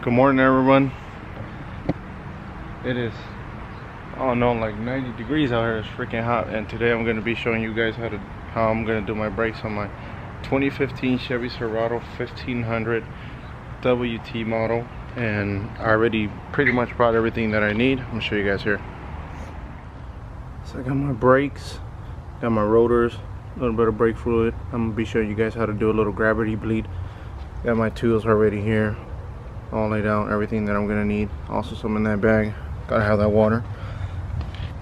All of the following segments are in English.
Good morning, everyone. It is, oh no, like 90 degrees out here. It's freaking hot, and today I'm going to be showing you guys how I'm going to do my brakes on my 2015 Chevy Silverado 1500WT model. And I already pretty much brought everything that I need. I'm going to show you guys here. So I got my brakes, got my rotors, a little bit of brake fluid. I'm going to be showing you guys how to do a little gravity bleed. Got my tools already here, all laid out, everything that I'm gonna need. Also some in that bag, gotta have that water.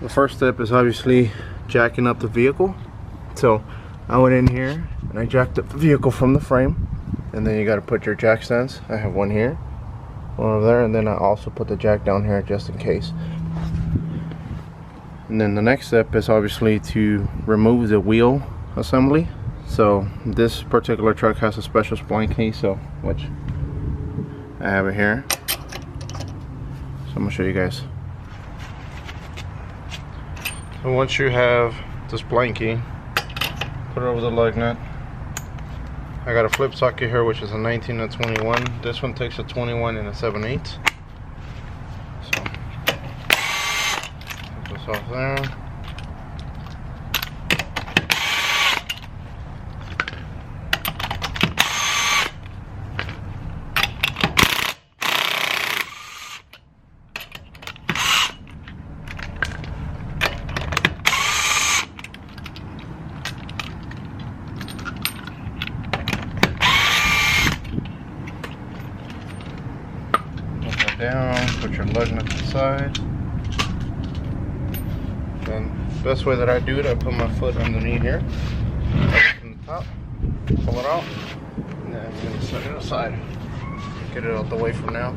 The first step is obviously jacking up the vehicle. So I went in here and I jacked up the vehicle from the frame, and then you gotta put your jack stands. I have one here, one over there, and then I also put the jack down here just in case. And then the next step is obviously to remove the wheel assembly. So this particular truck has a special spline case, so which I have it here. So I'm gonna show you guys. So once you have this spline key, put it over the lug nut. I got a flip socket here, which is a 19 and 21. This one takes a 21 and a 7/8. So put this off there. Down, put your lug nut to the side. And the best way that I do it, I put my foot underneath here, from the top, pull it out, and then I'm going to set it aside. Get it out the way for now.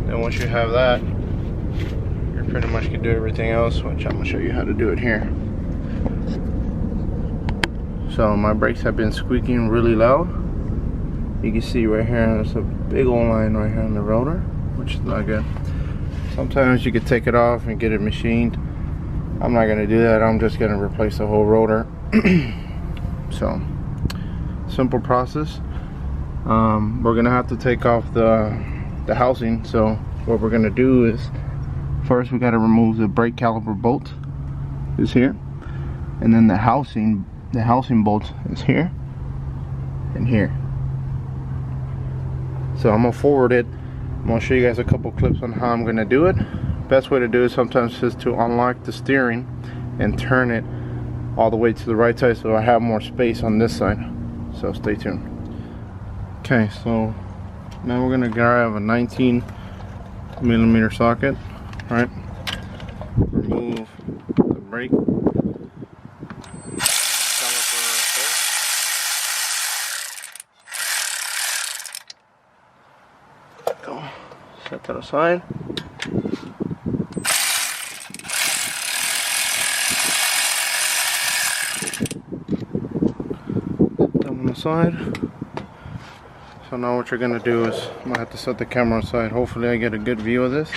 Then once you have that, pretty much can do everything else, which I'm going to show you how to do it here. So my brakes have been squeaking really loud. You can see right here, there's a big old line right here on the rotor, which is not good. Sometimes you could take it off and get it machined. I'm not going to do that. I'm just going to replace the whole rotor. So simple process. We're going to have to take off the housing. So what we're going to do is, first we got to remove the brake caliper bolt, is here, and then the housing bolt is here and here. So I'm gonna forward it. I'm gonna show you guys a couple clips on how I'm gonna do it. Best way to do it sometimes is to unlock the steering and turn it all the way to the right side, so I have more space on this side. So stay tuned. Okay, so now we're gonna grab a 19mm socket. Right, remove the brake caliper bolt. Go, set that aside. Set that one aside. So now what you're gonna do is, I'm gonna have to set the camera aside. Hopefully I get a good view of this.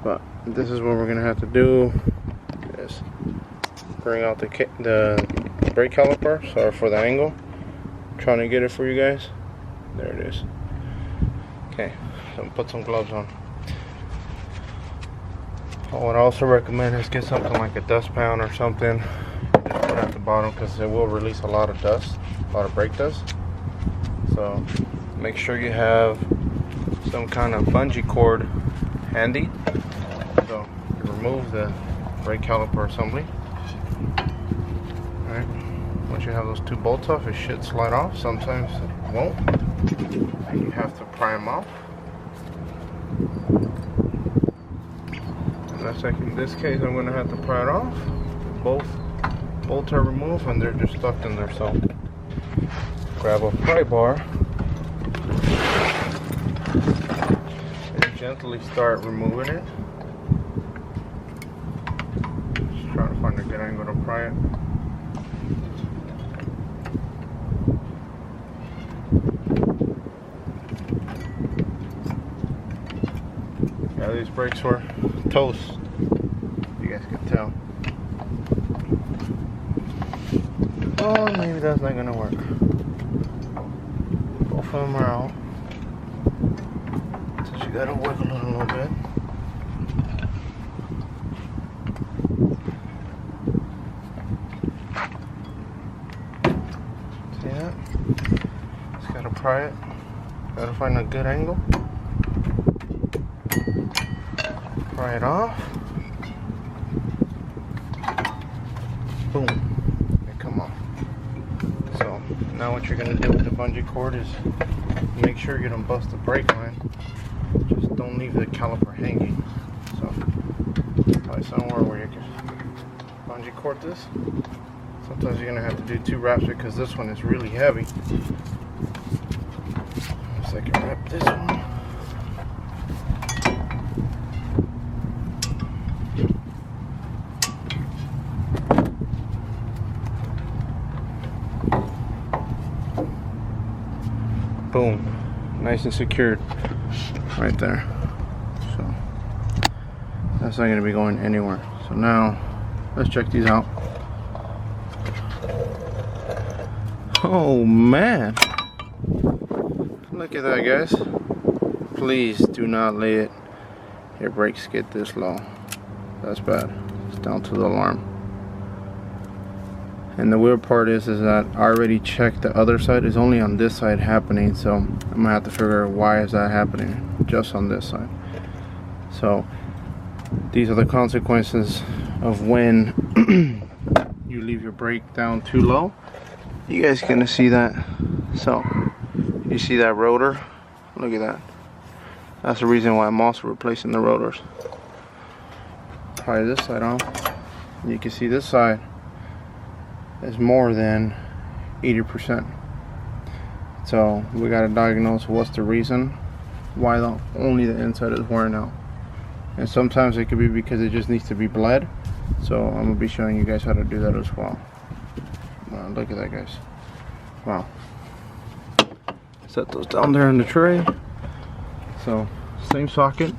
But this is what we're gonna have to do, is bring out the brake caliper. Sorry for the angle. I'm trying to get it for you guys. There it is. Okay, so put some gloves on. I would also recommend is get something like a dustpan or something. Just put it at the bottom, because it will release a lot of dust, a lot of brake dust. So make sure you have some kind of bungee cord handy. So you remove the brake caliper assembly. Alright, once you have those two bolts off, it should slide off. Sometimes it won't, and you have to pry them off. And that's like in this case, I'm going to have to pry it off. Both bolts are removed and they're just stuck in there. So grab a pry bar and gently start removing it. Trying to find a good angle to pry it. Yeah, these brakes were toast, you guys can tell. Oh, maybe that's not gonna work. Both of them are out. So you gotta wiggle it a little bit. See that? Just gotta pry it. Gotta find a good angle. Pry it off. Boom. They come off. So now what you're gonna do with the bungee cord is make sure you don't bust the brake line. Just don't leave the caliper hanging. So find somewhere where you can bungee cord this. Sometimes you're gonna have to do 2 wraps because this one is really heavy. Second wrap this one. Boom, nice and secured right there. So that's not going to be going anywhere. So now let's check these out. Oh man, look at that, guys. Please do not let your brakes get this low. That's bad. It's down to the alarm. And the weird part is that I already checked the other side. It's only on this side happening, so I'm gonna have to figure out why is that happening just on this side. So these are the consequences of when you leave your brake down too low. You guys gonna see that. So you see that rotor? Look at that. That's the reason why I'm also replacing the rotors. Pry this side off. You can see this side is more than 80%. So we got to diagnose what's the reason why only the inside is wearing out. And sometimes it could be because it just needs to be bled. So I'm going to be showing you guys how to do that as well. Wow, look at that, guys. Wow. Set those down there in the tray. So same socket.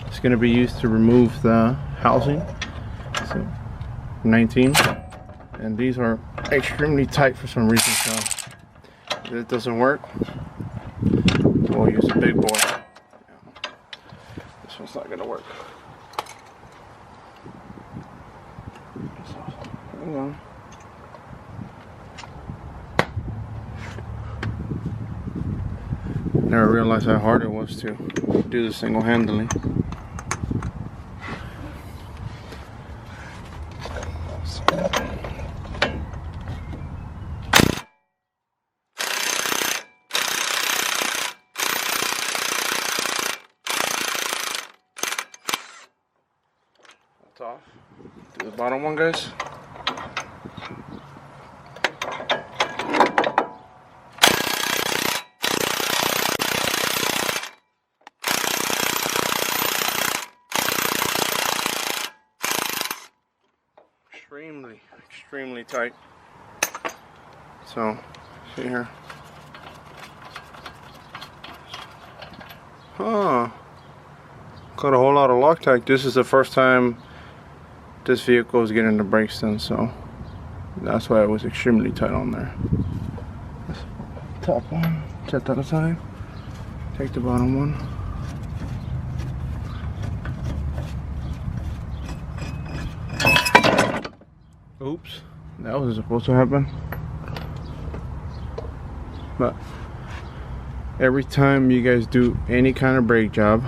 It's going to be used to remove the housing. So 19. And these are extremely tight for some reason, so if it doesn't work, we'll use a big boy. This one's not gonna work. So, hang on. Never realized how hard it was to do this single-handedly. Off. Do the bottom one, guys. Extremely tight. So, see here. Huh. Got a whole lot of Loctite. This is the first time this vehicle is getting the brakes done, so that's why it was extremely tight on there. Top one, set that aside. Take the bottom one. Oops, that wasn't supposed to happen. But every time you guys do any kind of brake job,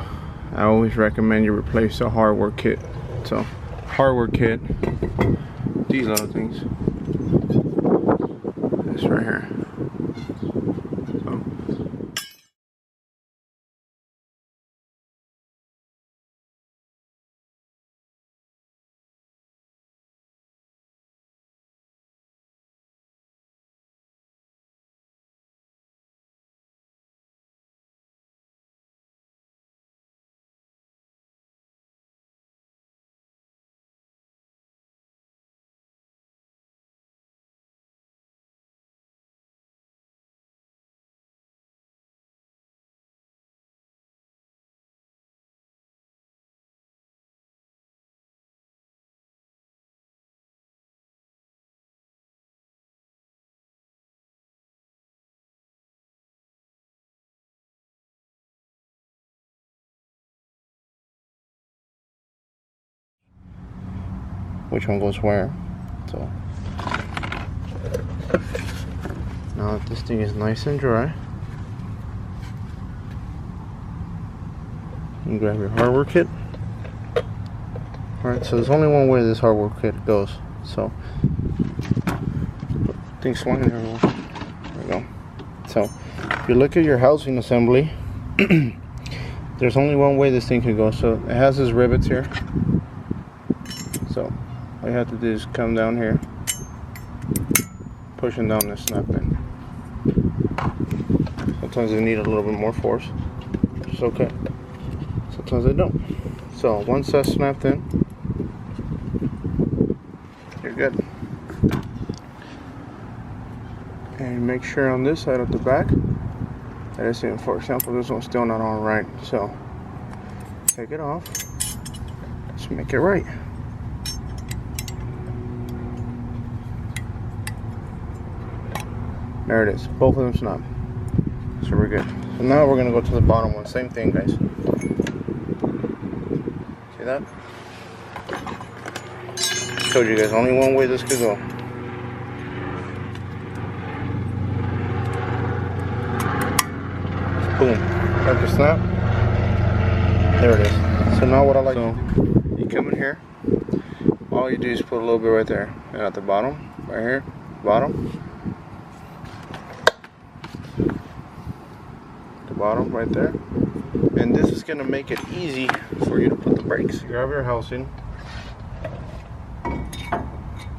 I always recommend you replace the hardware kit. So hardware kit, these little things, this right here. which one goes where. So now that this thing is nice and dry, you grab your hardware kit. Alright, so there's only one way this hardware kit goes. So things flying everywhere. There we go. So if you look at your housing assembly, there's only one way this thing can go. So it has these rivets here. So all you have to do is come down here, pushing down this snap in. Sometimes they need a little bit more force, which is okay. Sometimes they don't. So once that's snapped in, you're good. And make sure on this side of the back that it's in. For example, this one's still not on right, so take it off. Let's make it right. There it is. Both of them snap. So we're good. So now we're gonna go to the bottom one. Same thing, guys. See that? Told you guys, only one way this could go. Boom. Got the snap. There it is. So now what I like, you come in here, all you do is put a little bit right there. And at the bottom, right here, bottom. The bottom right there. And this is gonna make it easy for you to put the brakes. Grab your housing.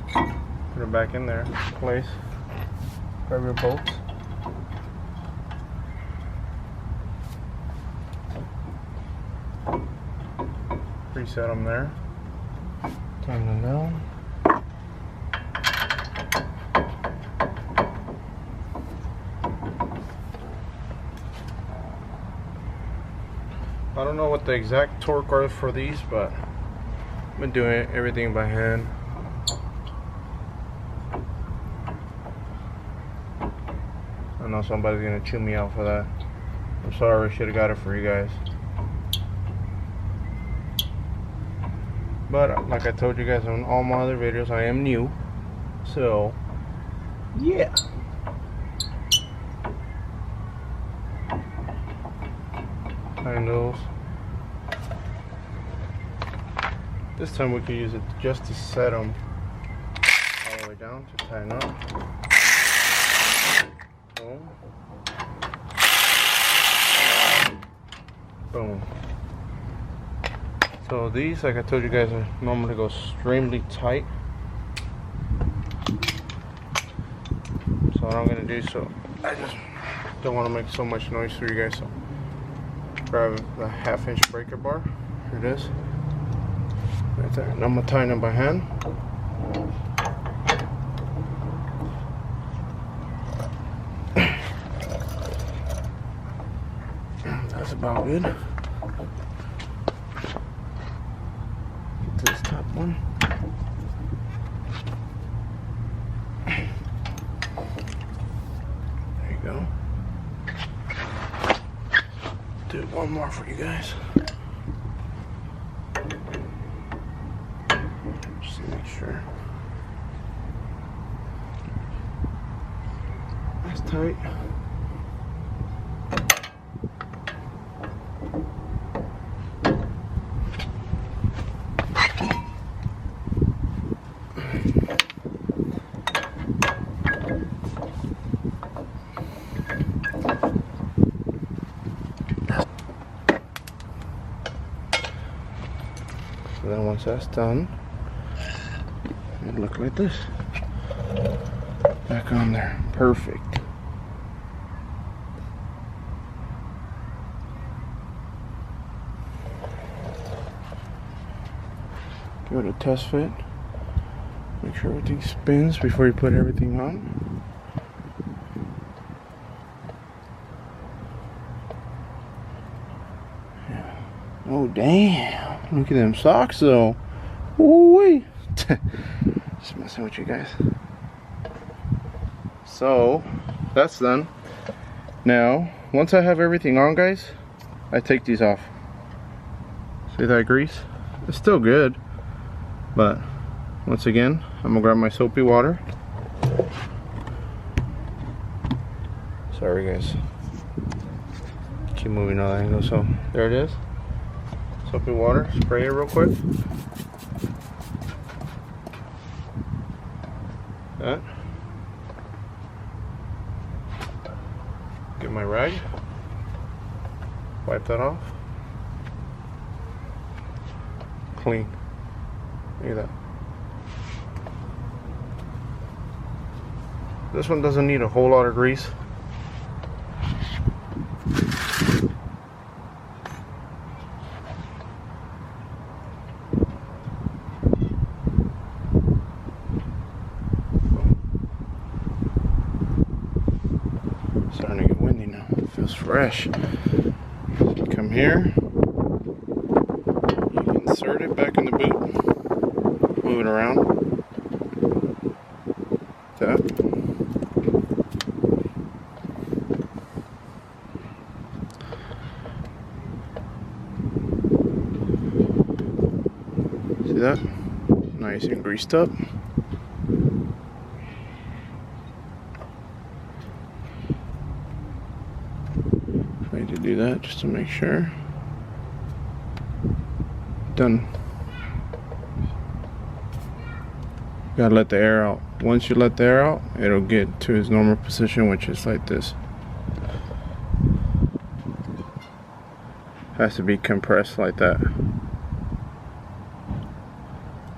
Put it back in there. Place. Grab your bolts. Reset them there. Turn them down. I don't know what the exact torque are for these, but I've been doing everything by hand. I know somebody's gonna chew me out for that. I'm sorry, I should have got it for you guys. But like I told you guys on all my other videos, I am new. So, yeah. Handles. This time we can use it just to set them all the way down to tighten up. Boom. Boom. So these, like I told you guys, normally go extremely tight. So what I'm gonna do, so I just don't want to make so much noise for you guys. So grab the 1/2 inch breaker bar. Here it is. Right there. And I'm gonna tighten them by hand. That's about good. Get to this top one. There you go. Do one more for you guys. Just to make sure. That's tight. So then once that's done, it'll look like this. Back on there. Perfect. Give it a test fit. Make sure everything spins before you put everything on. Yeah. Oh damn. Look at them socks though. Ooh-wee. Just messing with you guys. So that's done. Now once I have everything on, guys, I take these off. See that grease? It's still good, but once again, I'm gonna grab my soapy water. Sorry guys, keep moving on the angle. So there it is, soapy water. Spray it real quick. That. Get my rag, wipe that off. Clean. Look at that. This one doesn't need a whole lot of grease. Starting to get windy now. It feels fresh. Come here. You insert it back in the boot. Move it around. That. See that? Nice and greased up. I need to do that just to make sure. Done. Gotta let the air out. Once you let the air out, it'll get to its normal position, which is like this. Has to be compressed like that.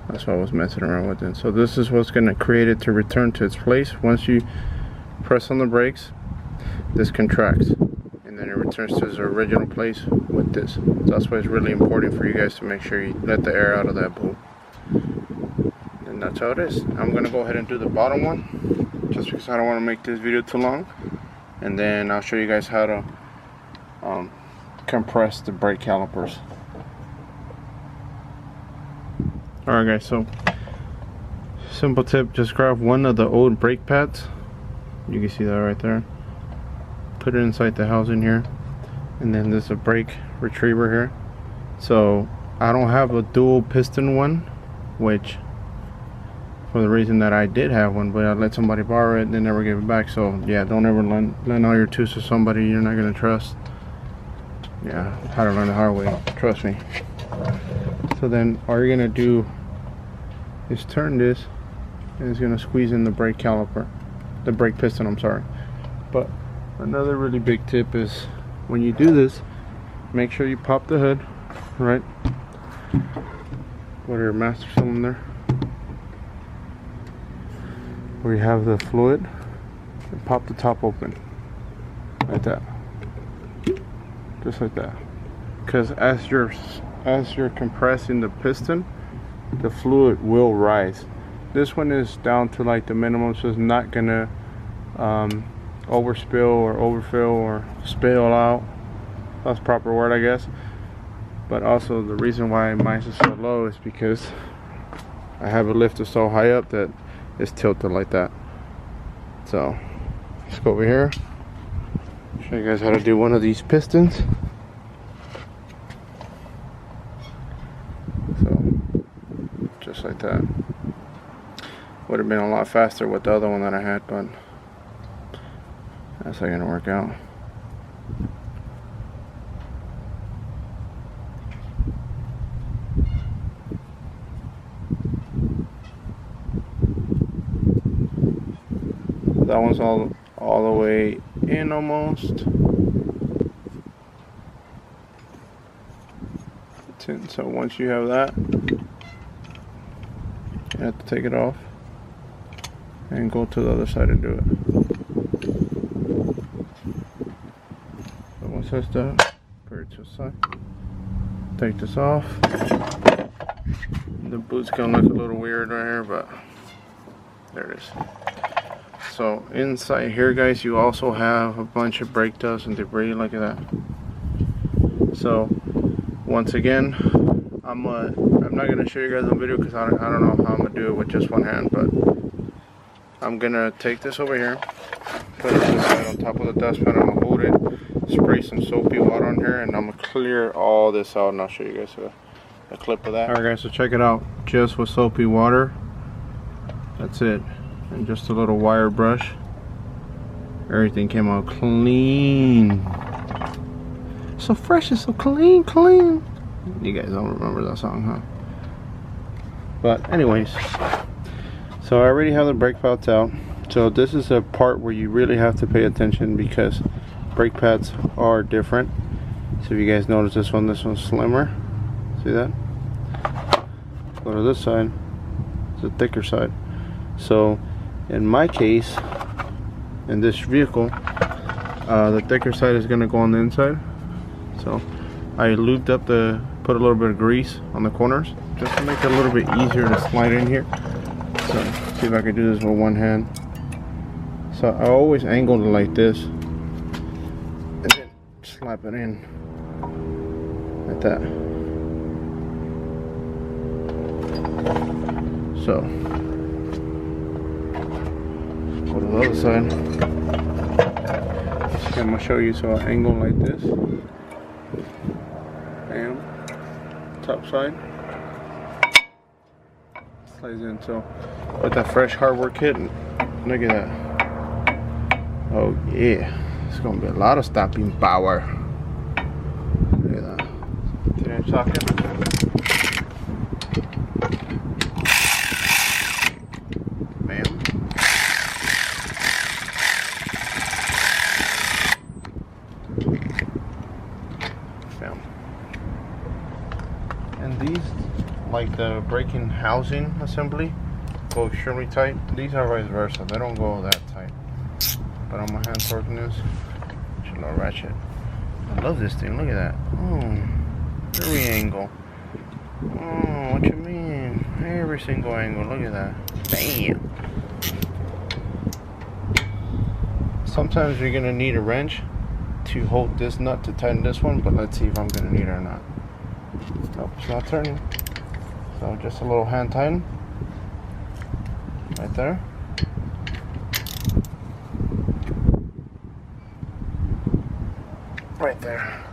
That's why I was messing around with it. So this is what's going to create it to return to its place. Once you press on the brakes, this contracts and then it returns to its original place with this. So that's why it's really important for you guys to make sure you let the air out of that bolt. And that's how it is. I'm going to go ahead and do the bottom one just because I don't want to make this video too long, and then I'll show you guys how to compress the brake calipers. Alright guys, so simple tip, just grab one of the old brake pads. You can see that right there. Put it inside the housing here, and then there's a brake retriever here. So I don't have a dual piston one, which for the reason that I did have one, but I let somebody borrow it and they never gave it back. So yeah, don't ever lend all your tools to somebody you're not gonna trust. Yeah, how to learn the hard way, trust me. So then all you're gonna do is turn this, and it's gonna squeeze in the brake caliper, the brake piston, I'm sorry. But another really big tip is when you do this, make sure you pop the hood, right? Go to your master cylinder, where you have the fluid, and pop the top open, like that, just like that. Because as you're compressing the piston, the fluid will rise. This one is down to like the minimum, so it's not gonna overspill or overfill or spill out. That's the proper word, I guess. But also the reason why mine is so low is because I have it lifted so high up that it's tilted like that. So let's go over here, show you guys how to do one of these pistons. Just like that. Would have been a lot faster with the other one that I had, but that's not gonna work out. That one's all the way in almost. So once you have that, you have to take it off and go to the other side and do it. So once that's done, put it to the side. Take this off. The boot's gonna look a little weird right here, but there it is. So inside here, guys, you also have a bunch of brake dust and debris like that. So once again, I'm not gonna show you guys the video because I don't know how I'm gonna do it with just one hand, but I'm gonna take this over here, put it inside on top of the dustpan. I'm gonna hold it, spray some soapy water on here, and I'm gonna clear all this out, and I'll show you guys a clip of that. Alright guys, so check it out. Just with soapy water, That's it. And just a little wire brush. Everything came out clean. So fresh and so clean, clean. You guys don't remember that song, huh? But anyways, so I already have the brake pads out. So this is a part where you really have to pay attention because brake pads are different. So if you guys notice this one's slimmer. See that? Go to this side, it's a thicker side. So in my case, in this vehicle, the thicker side is going to go on the inside. So I lubed up put a little bit of grease on the corners just to make it a little bit easier to slide in here. So see if I can do this with one hand. So I always angled it like this and then slap it in like that. So go to the other side. I'm gonna show you. So I angle like this. Bam. Top side. Slides in. So with that fresh hardware kit, look at that. Oh yeah, it's gonna be a lot of stopping power. Look at that. 3-inch socket. Bam. Bam. And these, like the braking housing assembly, go extremely tight. These are vice versa. They don't go that tight. But on my hand torquing this, it's a little ratchet. I love this thing. Look at that. Oh, every angle. Oh, what you mean? Every single angle. Look at that. Bam. Sometimes you're gonna need a wrench to hold this nut to tighten this one, but let's see if I'm gonna need it or not. Nope, it's not turning. So just a little hand tighten right there. Right there.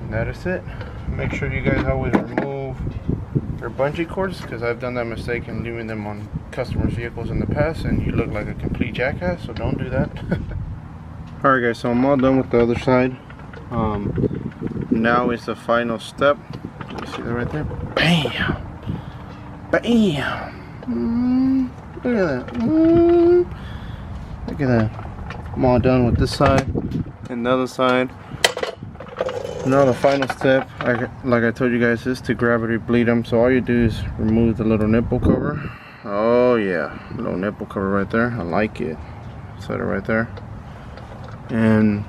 And that is it. Make sure you guys always remove your bungee cords, because I've done that mistake in leaving them on customers' vehicles in the past and you look like a complete jackass, so don't do that. Alright guys, so I'm all done with the other side. Now is the final step. You see that right there? Bam! Bam! Look at that. Look at that. I'm all done with this side and the other side. Now the final step, like I told you guys, is to gravity bleed them. So all you do is remove the little nipple cover. Oh yeah, little nipple cover right there. I like it. Set it right there. And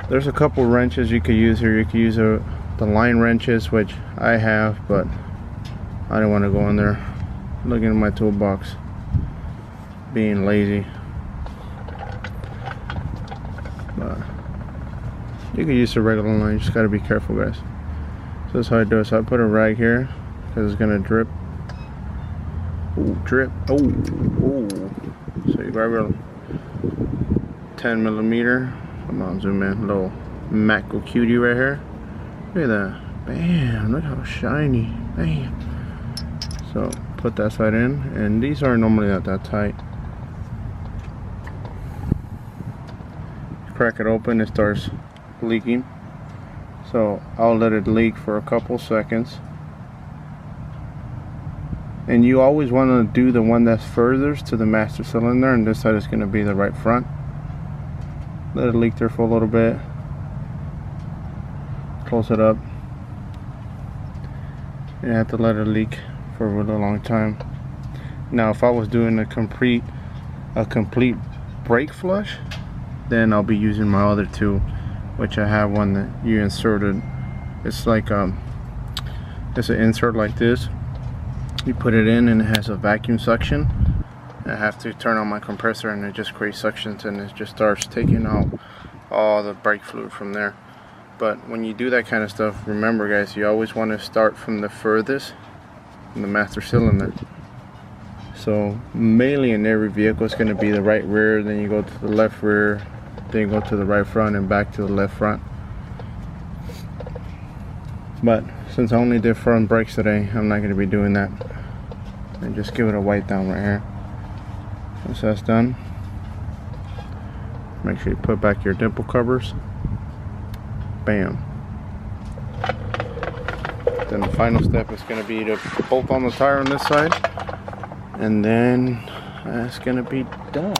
there's a couple wrenches you could use here. You could use the line wrenches, which I have, but I don't want to go in there looking in my toolbox, being lazy. But you can use the regular line, just gotta be careful, guys. So that's how I do it. So I put a rag here because it's gonna drip. Ooh, drip. Oh, so you grab your 10mm. Come on, zoom in. Little Macro Cutie right here. Look at that. Bam! Look how shiny. Bam. So put that side in, and these aren't normally not that tight. Crack it open, it starts leaking. So I'll let it leak for a couple seconds. And you always want to do the one that's furthest to the master cylinder, and this side is going to be the right front. Let it leak there for a little bit. Close it up. And you have to let it leak for a really long time. Now if I was doing a complete brake flush, then I'll be using my other tool, which I have one that you inserted. It's like it's an insert like this. You put it in and it has a vacuum suction. I have to turn on my compressor and it just creates suctions and it just starts taking out all the brake fluid from there. But when you do that kind of stuff, remember guys, you always want to start from the furthest in the master cylinder. So mainly in every vehicle it's going to be the right rear, then you go to the left rear, then you go to the right front and back to the left front. But since I only did front brakes today, I'm not going to be doing that. and just give it a wipe down right here. Once that's done, make sure you put back your dimple covers. Bam. Then the final step is going to be to bolt on the tire on this side, and then that's going to be done.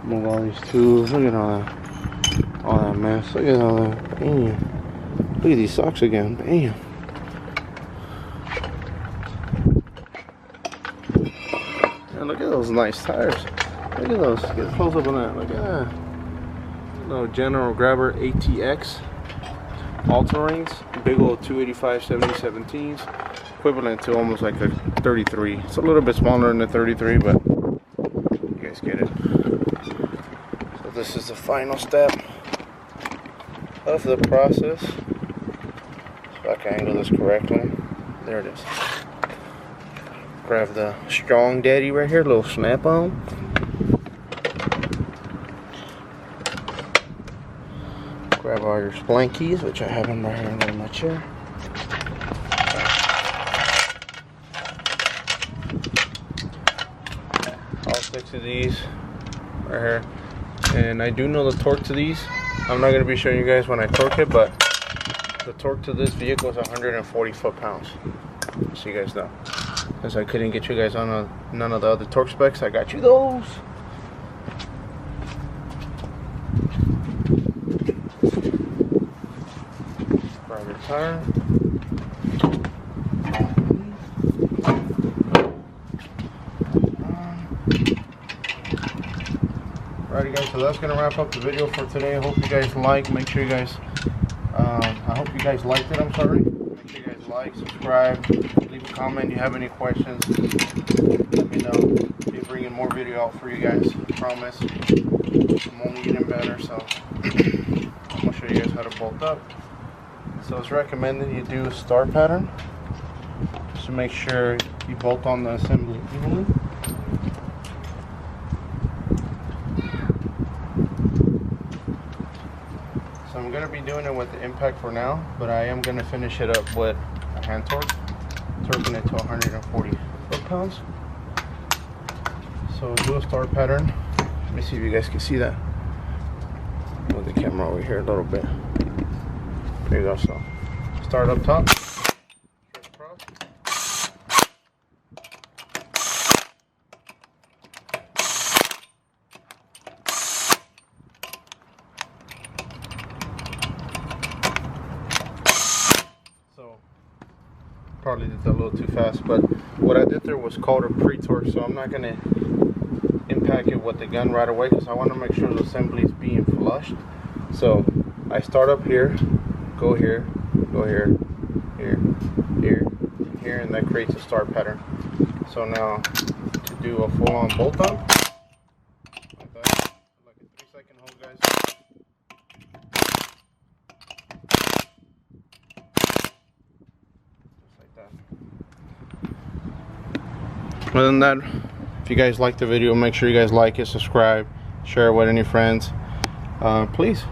Move all these tools. Look at all that mess. Look at all that. Damn. Look at these socks again. Bam. And look at those nice tires. Look at those. Get a close up on that. Look at that. Little General Grabber ATX all-terrains, big old 285 7017s, equivalent to almost like a 33. It's a little bit smaller than the 33, but you guys get it. So this is the final step of the process. If I can angle this correctly, there it is. Grab the Strong Daddy right here, little snap-on. Grab all your splank keys, which I have them right here under my chair. All 6 of these right here. And I do know the torque to these. I'm not going to be showing you guys when I torque it, but the torque to this vehicle is 140 foot-pounds. So you guys know. Since I couldn't get you guys on none of the other torque specs, I got you those. Grab your tire. Alrighty guys, so that's gonna wrap up the video for today. I hope you guys make sure you guys I hope you guys liked it. I'm sorry. Make sure you guys like, subscribe, leave a comment. If you have any questions, let me know. I'll be bringing more video out for you guys. I promise. I'm only getting better, so I'm gonna show you guys how to bolt up. So it's recommended you do a star pattern, just to make sure you bolt on the assembly evenly. So I'm going to be doing it with the impact for now, but I am going to finish it up with a hand torque, torquing it to 140 foot-pounds. So do a star pattern. Let me see if you guys can see that. Move the camera over here a little bit. There you go. So start up top. Probably did that a little too fast, but what I did there was called a pre-torque, so I'm not going to impact it with the gun right away because I want to make sure the assembly is being flushed. So I start up here, go here, here, here, here, and that creates a star pattern. So now to do a full-on bolt on, like that, like a 3-second hold, guys. Other than that, if you guys like the video, make sure you guys like it, subscribe, share it with any friends. Please